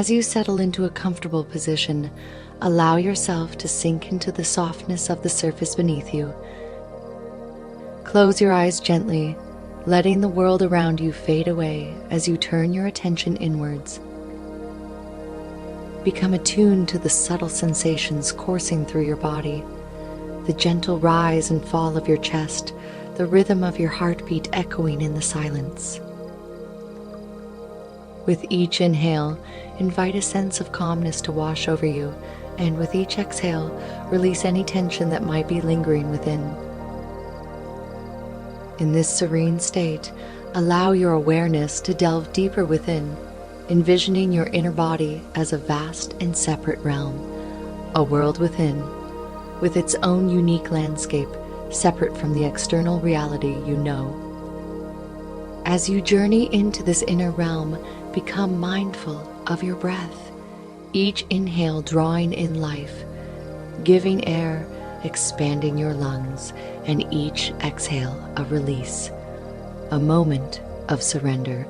As you settle into a comfortable position, allow yourself to sink into the softness of the surface beneath you. Close your eyes gently, letting the world around you fade away as you turn your attention inwards. Become attuned to the subtle sensations coursing through your body, the gentle rise and fall of your chest, the rhythm of your heartbeat echoing in the silence. With each inhale, invite a sense of calmness to wash over you, and with each exhale, release any tension that might be lingering within. In this serene state, allow your awareness to delve deeper within, envisioning your inner body as a vast and separate realm, a world within, with its own unique landscape, separate from the external reality you know. As you journey into this inner realm, become mindful of your breath, each inhale drawing in life, giving air, expanding your lungs, and each exhale a release, a moment of surrender.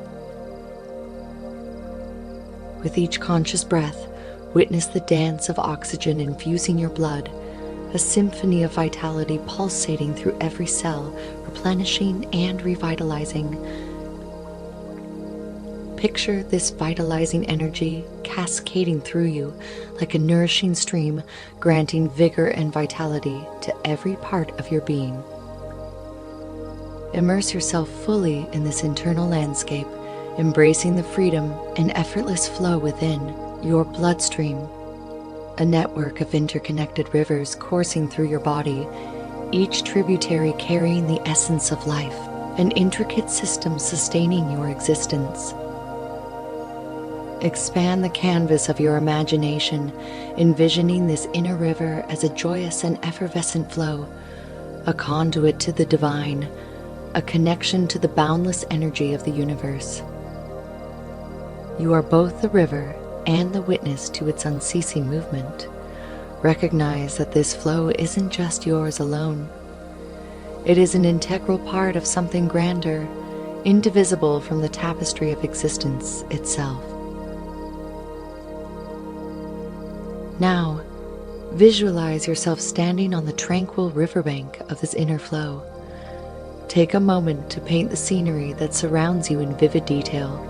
With each conscious breath, witness the dance of oxygen infusing your blood, a symphony of vitality pulsating through every cell, replenishing and revitalizing. Picture this vitalizing energy cascading through you like a nourishing stream, granting vigor and vitality to every part of your being. Immerse yourself fully in this internal landscape, embracing the freedom and effortless flow within your bloodstream, a network of interconnected rivers coursing through your body, each tributary carrying the essence of life, an intricate system sustaining your existence. Expand the canvas of your imagination, envisioning this inner river as a joyous and effervescent flow, a conduit to the divine, a connection to the boundless energy of the universe. You are both the river and the witness to its unceasing movement. Recognize that this flow isn't just yours alone. It is an integral part of something grander, indivisible from the tapestry of existence itself. Now, visualize yourself standing on the tranquil riverbank of this inner flow. Take a moment to paint the scenery that surrounds you in vivid detail.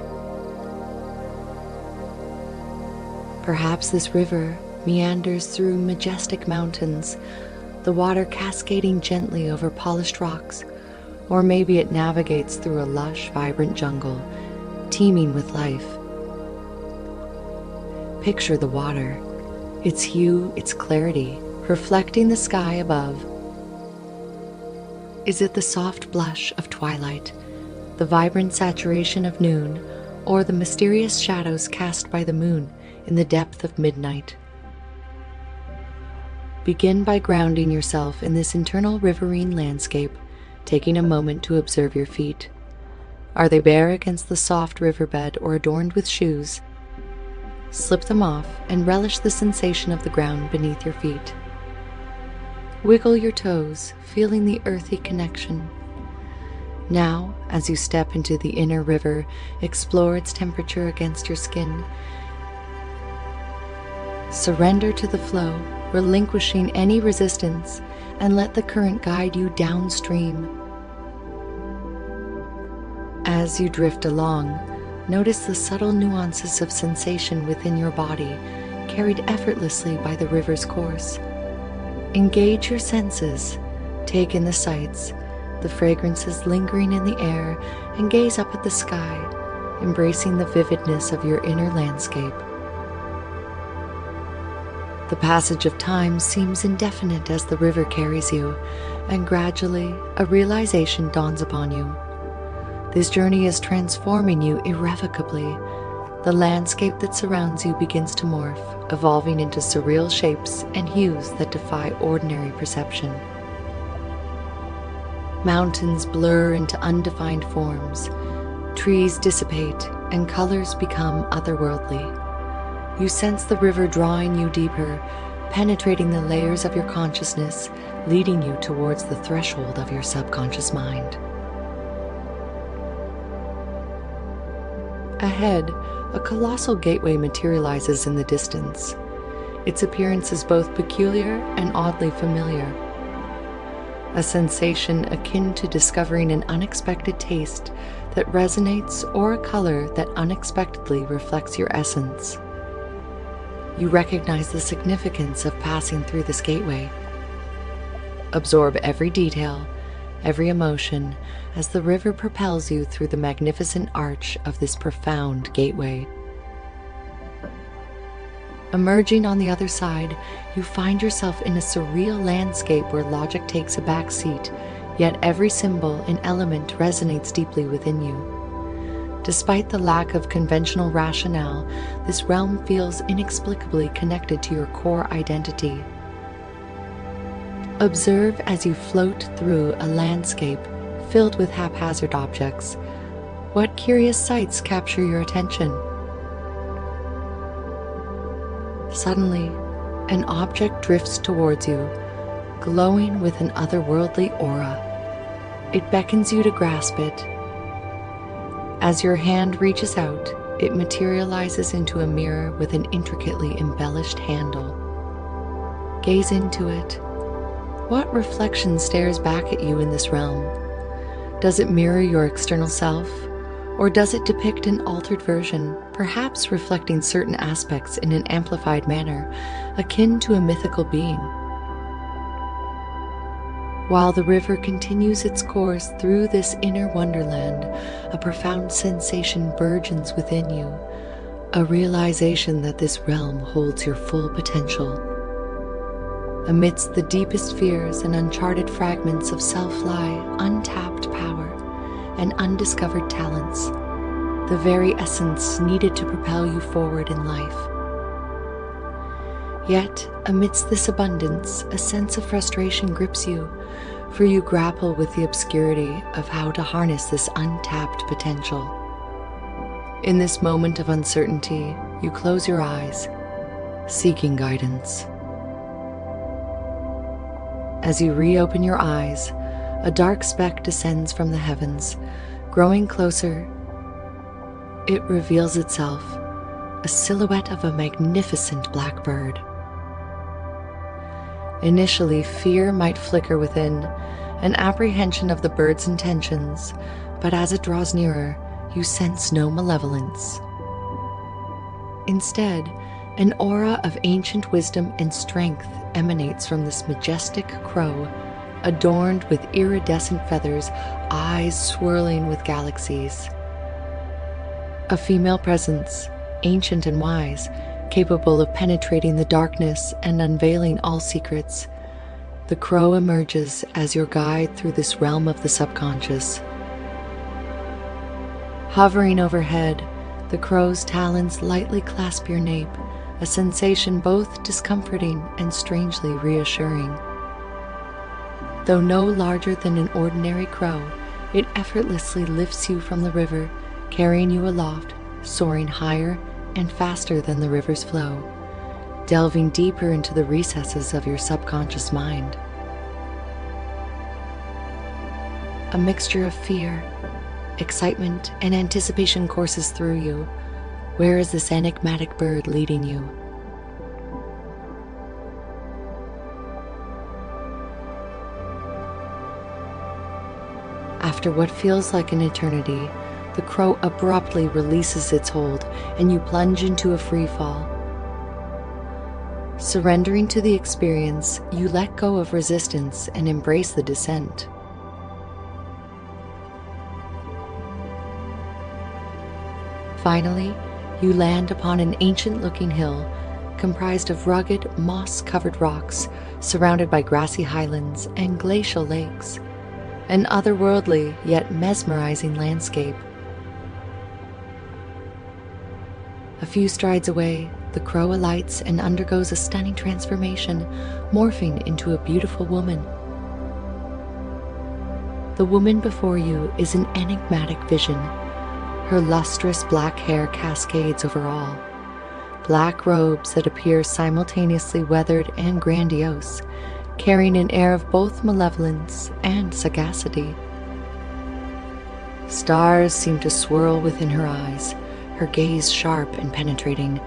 Perhaps this river meanders through majestic mountains, the water cascading gently over polished rocks, or maybe it navigates through a lush, vibrant jungle, teeming with life. Picture the water, its hue, its clarity, reflecting the sky above. Is it the soft blush of twilight, the vibrant saturation of noon, or the mysterious shadows cast by the moon in the depth of midnight? Begin by grounding yourself in this internal riverine landscape, taking a moment to observe your feet. Are they bare against the soft riverbed or adorned with shoes? Slip them off and relish the sensation of the ground beneath your feet. Wiggle your toes, feeling the earthy connection. Now, as you step into the inner river, explore its temperature against your skin. Surrender to the flow, relinquishing any resistance, and let the current guide you downstream. As you drift along, notice the subtle nuances of sensation within your body, carried effortlessly by the river's course. Engage your senses, take in the sights, the fragrances lingering in the air, and gaze up at the sky, embracing the vividness of your inner landscape. The passage of time seems indefinite as the river carries you, and gradually a realization dawns upon you. This journey is transforming you irrevocably. The landscape that surrounds you begins to morph, evolving into surreal shapes and hues that defy ordinary perception. Mountains blur into undefined forms, trees dissipate, and colors become otherworldly. You sense the river drawing you deeper, penetrating the layers of your consciousness, leading you towards the threshold of your subconscious mind. Ahead, a colossal gateway materializes in the distance. Its appearance is both peculiar and oddly familiar. A sensation akin to discovering an unexpected taste that resonates or a color that unexpectedly reflects your essence. You recognize the significance of passing through this gateway. Absorb every detail, every emotion, as the river propels you through the magnificent arch of this profound gateway. Emerging on the other side, you find yourself in a surreal landscape where logic takes a back seat, yet every symbol and element resonates deeply within you. Despite the lack of conventional rationale, this realm feels inexplicably connected to your core identity. Observe as you float through a landscape filled with haphazard objects. What curious sights capture your attention? Suddenly, an object drifts towards you, glowing with an otherworldly aura. It beckons you to grasp it. As your hand reaches out, it materializes into a mirror with an intricately embellished handle. Gaze into it. What reflection stares back at you in this realm? Does it mirror your external self? Or does it depict an altered version, perhaps reflecting certain aspects in an amplified manner, akin to a mythical being? While the river continues its course through this inner wonderland, a profound sensation burgeons within you, a realization that this realm holds your full potential. Amidst the deepest fears and uncharted fragments of self lie untapped power and undiscovered talents, the very essence needed to propel you forward in life. Yet, amidst this abundance, a sense of frustration grips you, for you grapple with the obscurity of how to harness this untapped potential. In this moment of uncertainty, you close your eyes, seeking guidance. As you reopen your eyes, a dark speck descends from the heavens. Growing closer, it reveals itself, a silhouette of a magnificent black bird. Initially, fear might flicker within, an apprehension of the bird's intentions, but as it draws nearer, you sense no malevolence. Instead, an aura of ancient wisdom and strength emanates from this majestic crow, adorned with iridescent feathers, eyes swirling with galaxies. A female presence, ancient and wise, capable of penetrating the darkness and unveiling all secrets. The crow emerges as your guide through this realm of the subconscious. Hovering overhead, the crow's talons lightly clasp your nape, a sensation both discomforting and strangely reassuring. Though no larger than an ordinary crow, it effortlessly lifts you from the river, carrying you aloft, soaring higher and faster than the river's flow, delving deeper into the recesses of your subconscious mind. A mixture of fear, excitement, and anticipation courses through you. Where is this enigmatic bird leading you? After what feels like an eternity, the crow abruptly releases its hold and you plunge into a free fall. Surrendering to the experience, you let go of resistance and embrace the descent. Finally, you land upon an ancient-looking hill comprised of rugged, moss-covered rocks surrounded by grassy highlands and glacial lakes, an otherworldly yet mesmerizing landscape. A few strides away, the crow alights and undergoes a stunning transformation, morphing into a beautiful woman. The woman before you is an enigmatic vision. Her lustrous black hair cascades over all, black robes that appear simultaneously weathered and grandiose, carrying an air of both malevolence and sagacity. Stars seem to swirl within her eyes, her gaze sharp and penetrating.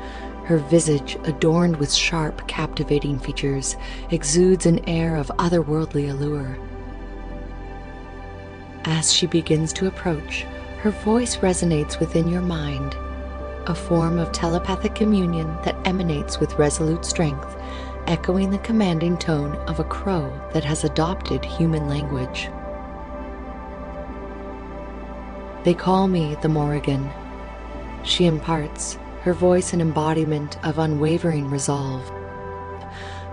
Her visage, adorned with sharp, captivating features, exudes an air of otherworldly allure. As she begins to approach, her voice resonates within your mind, a form of telepathic communion that emanates with resolute strength, echoing the commanding tone of a crow that has adopted human language. They call me the Morrigan, she imparts, her voice an embodiment of unwavering resolve.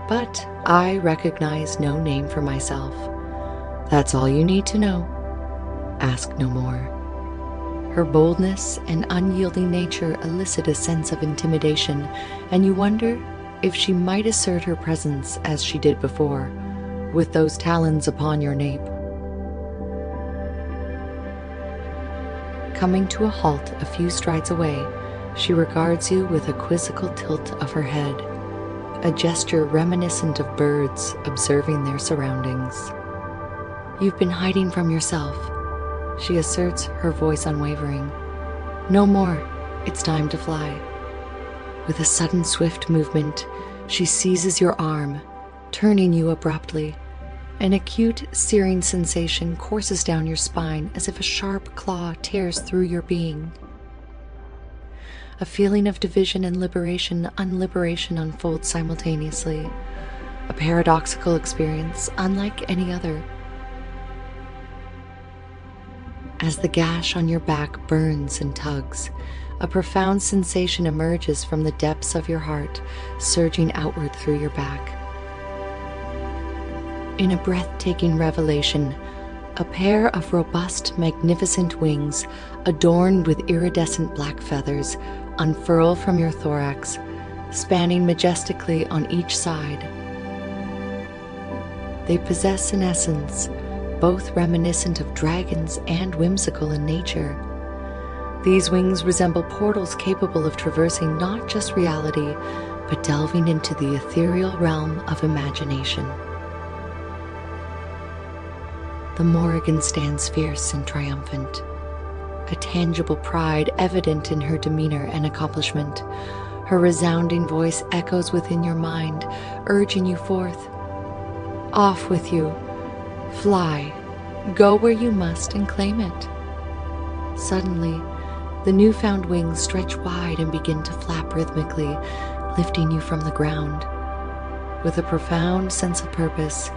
But I recognize no name for myself. That's all you need to know. Ask no more. Her boldness and unyielding nature elicit a sense of intimidation, and you wonder if she might assert her presence as she did before, with those talons upon your nape. Coming to a halt a few strides away, she regards you with a quizzical tilt of her head, a gesture reminiscent of birds observing their surroundings. You've been hiding from yourself, she asserts, her voice unwavering. No more, it's time to fly. With a sudden swift movement, she seizes your arm, turning you abruptly. An acute, searing sensation courses down your spine as if a sharp claw tears through your being. A feeling of division and liberation, unliberation unfolds simultaneously, a paradoxical experience unlike any other. As the gash on your back burns and tugs, a profound sensation emerges from the depths of your heart, surging outward through your back. In a breathtaking revelation, a pair of robust, magnificent wings, adorned with iridescent black feathers, unfurl from your thorax, spanning majestically on each side. They possess an essence, both reminiscent of dragons and whimsical in nature. These wings resemble portals capable of traversing not just reality, but delving into the ethereal realm of imagination. The Morrigan stands fierce and triumphant, a tangible pride evident in her demeanor and accomplishment. Her resounding voice echoes within your mind, urging you forth. Off with you. Fly. Go where you must and claim it. Suddenly, the newfound wings stretch wide and begin to flap rhythmically, lifting you from the ground. With a profound sense of purpose,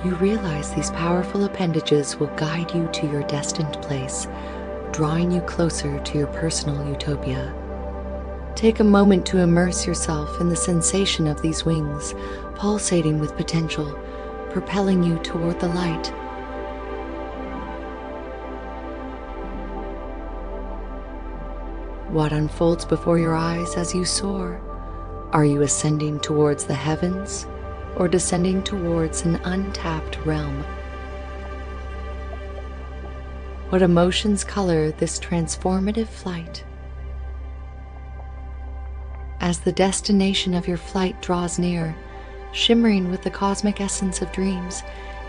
you realize these powerful appendages will guide you to your destined place, drawing you closer to your personal utopia. Take a moment to immerse yourself in the sensation of these wings, pulsating with potential, propelling you toward the light. What unfolds before your eyes as you soar? Are you ascending towards the heavens or descending towards an untapped realm? What emotions color this transformative flight? As the destination of your flight draws near, shimmering with the cosmic essence of dreams,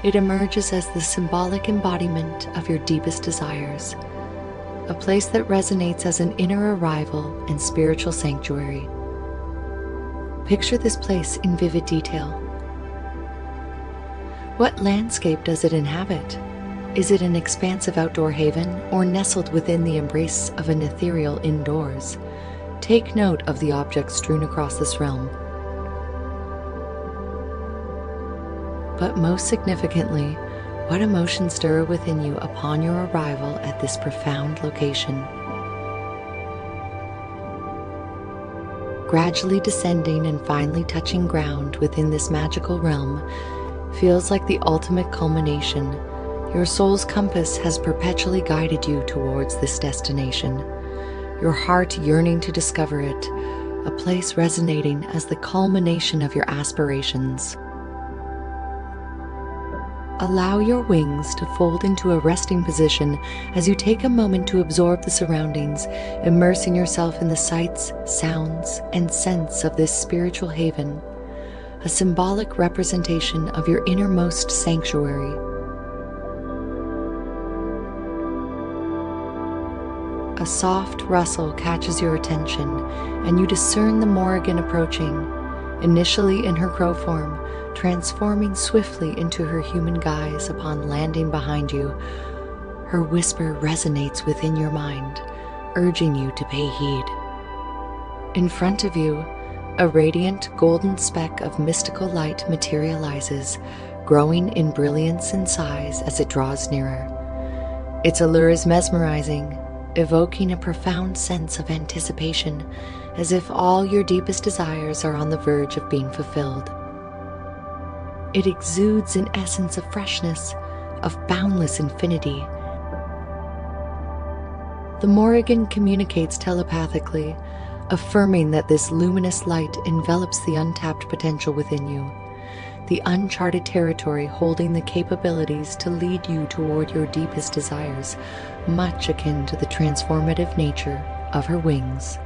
it emerges as the symbolic embodiment of your deepest desires, a place that resonates as an inner arrival and spiritual sanctuary. Picture this place in vivid detail. What landscape does it inhabit? Is it an expansive outdoor haven or nestled within the embrace of an ethereal indoors? Take note of the objects strewn across this realm. But most significantly, what emotions stir within you upon your arrival at this profound location? Gradually descending and finally touching ground within this magical realm feels like the ultimate culmination. Your soul's compass has perpetually guided you towards this destination, your heart yearning to discover it, a place resonating as the culmination of your aspirations. Allow your wings to fold into a resting position as you take a moment to absorb the surroundings, immersing yourself in the sights, sounds, and scents of this spiritual haven, a symbolic representation of your innermost sanctuary. a soft rustle catches your attention, and you discern the Morrigan approaching, initially in her crow form, transforming swiftly into her human guise upon landing behind you. Her whisper resonates within your mind, urging you to pay heed. In front of you, a radiant golden speck of mystical light materializes, growing in brilliance and size as it draws nearer. Its allure is mesmerizing, evoking a profound sense of anticipation, as if all your deepest desires are on the verge of being fulfilled. It exudes an essence of freshness, of boundless infinity. The Morrigan communicates telepathically, affirming that this luminous light envelops the untapped potential within you, the uncharted territory holding the capabilities to lead you toward your deepest desires, much akin to the transformative nature of her wings.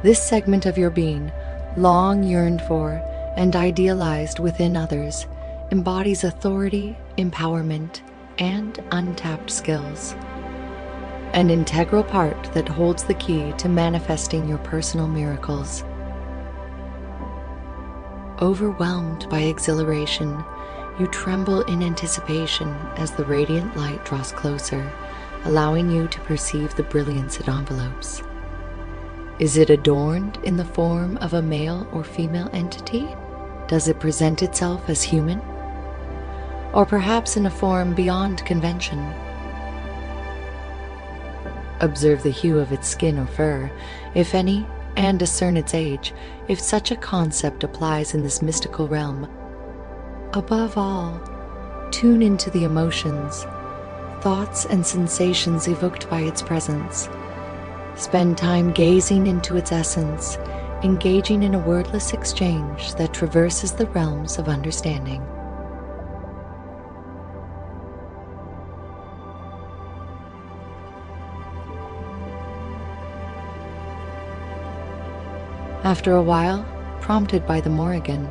This segment of your being, long yearned for and idealized within others, embodies authority, empowerment, and untapped skills. An integral part that holds the key to manifesting your personal miracles. Overwhelmed by exhilaration, you tremble in anticipation as the radiant light draws closer, allowing you to perceive the brilliance it envelopes. Is it adorned in the form of a male or female entity? Does it present itself as human? Or perhaps in a form beyond convention? Observe the hue of its skin or fur, if any, and discern its age, if such a concept applies in this mystical realm. Above all, tune into the emotions, thoughts, and sensations evoked by its presence. Spend time gazing into its essence, engaging in a wordless exchange that traverses the realms of understanding. After a while, prompted by the Morrigan,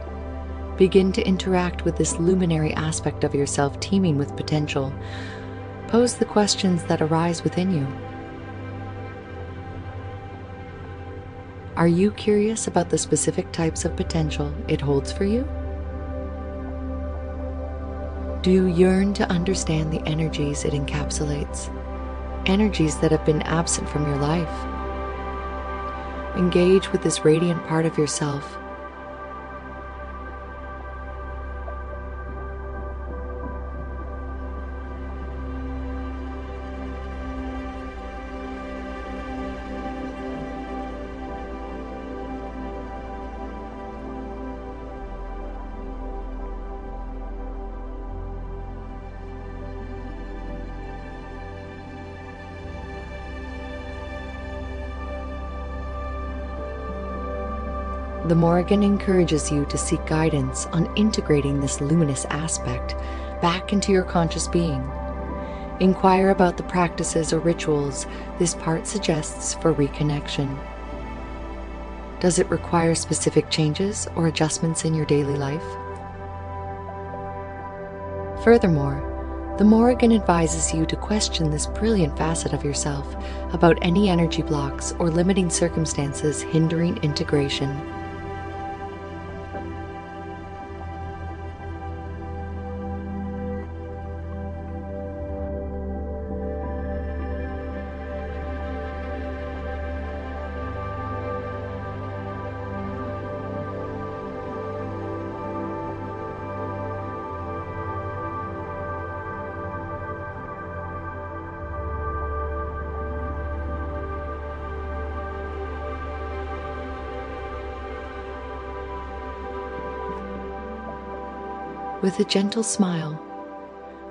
begin to interact with this luminary aspect of yourself teeming with potential. Pose the questions that arise within you. Are you curious about the specific types of potential it holds for you? Do you yearn to understand the energies it encapsulates? Energies that have been absent from your life? Engage with this radiant part of yourself. The Morrigan encourages you to seek guidance on integrating this luminous aspect back into your conscious being. Inquire about the practices or rituals this part suggests for reconnection. Does it require specific changes or adjustments in your daily life? Furthermore, the Morrigan advises you to question this brilliant facet of yourself about any energy blocks or limiting circumstances hindering integration. With a gentle smile,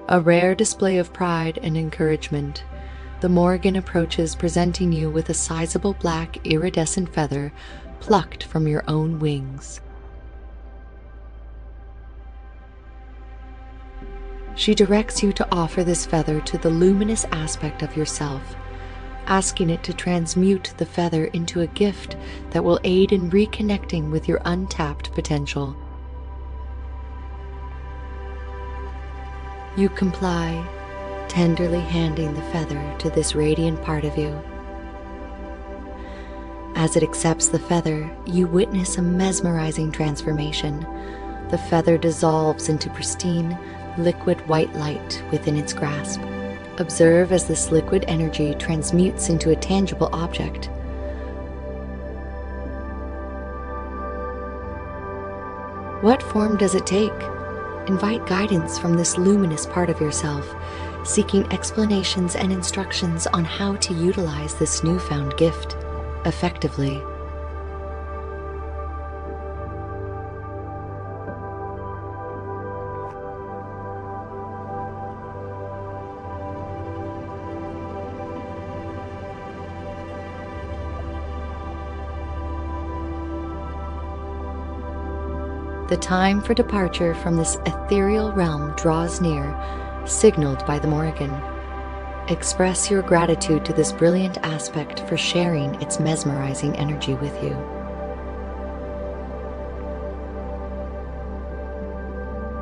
a rare display of pride and encouragement, the Morrigan approaches, presenting you with a sizable black iridescent feather plucked from your own wings. She directs you to offer this feather to the luminous aspect of yourself, asking it to transmute the feather into a gift that will aid in reconnecting with your untapped potential. You comply, tenderly handing the feather to this radiant part of you. As it accepts the feather, you witness a mesmerizing transformation. The feather dissolves into pristine, liquid white light within its grasp. Observe as this liquid energy transmutes into a tangible object. What form does it take? Invite guidance from this luminous part of yourself, seeking explanations and instructions on how to utilize this newfound gift effectively. The time for departure from this ethereal realm draws near, signaled by the Morrigan. Express your gratitude to this brilliant aspect for sharing its mesmerizing energy with you.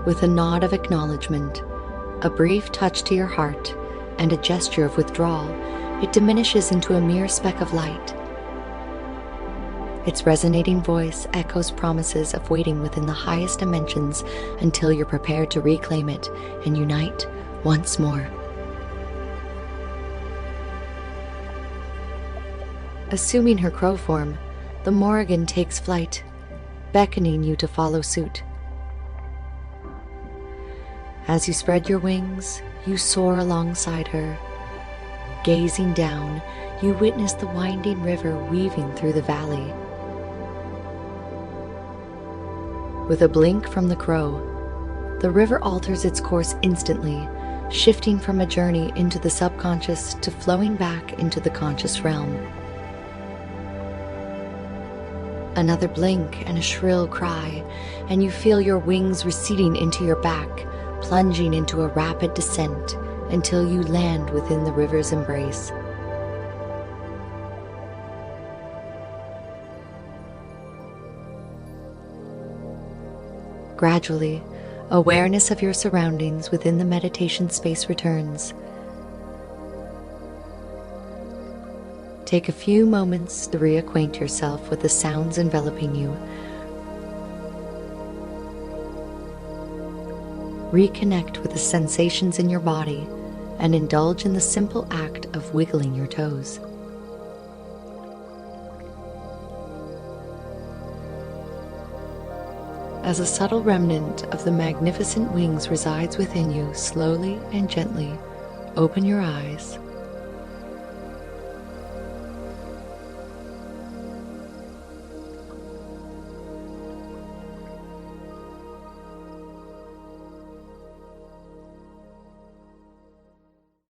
With a nod of acknowledgement, a brief touch to your heart, and a gesture of withdrawal, it diminishes into a mere speck of light. Its resonating voice echoes promises of waiting within the highest dimensions until you're prepared to reclaim it and unite once more. Assuming her crow form, the Morrigan takes flight, beckoning you to follow suit. As you spread your wings, you soar alongside her. Gazing down, you witness the winding river weaving through the valley. With a blink from the crow, the river alters its course instantly, shifting from a journey into the subconscious to flowing back into the conscious realm. Another blink and a shrill cry, and you feel your wings receding into your back, plunging into a rapid descent until you land within the river's embrace. Gradually, awareness of your surroundings within the meditation space returns. Take a few moments to reacquaint yourself with the sounds enveloping you. Reconnect with the sensations in your body and indulge in the simple act of wiggling your toes. As a subtle remnant of the magnificent wings resides within you, slowly and gently open your eyes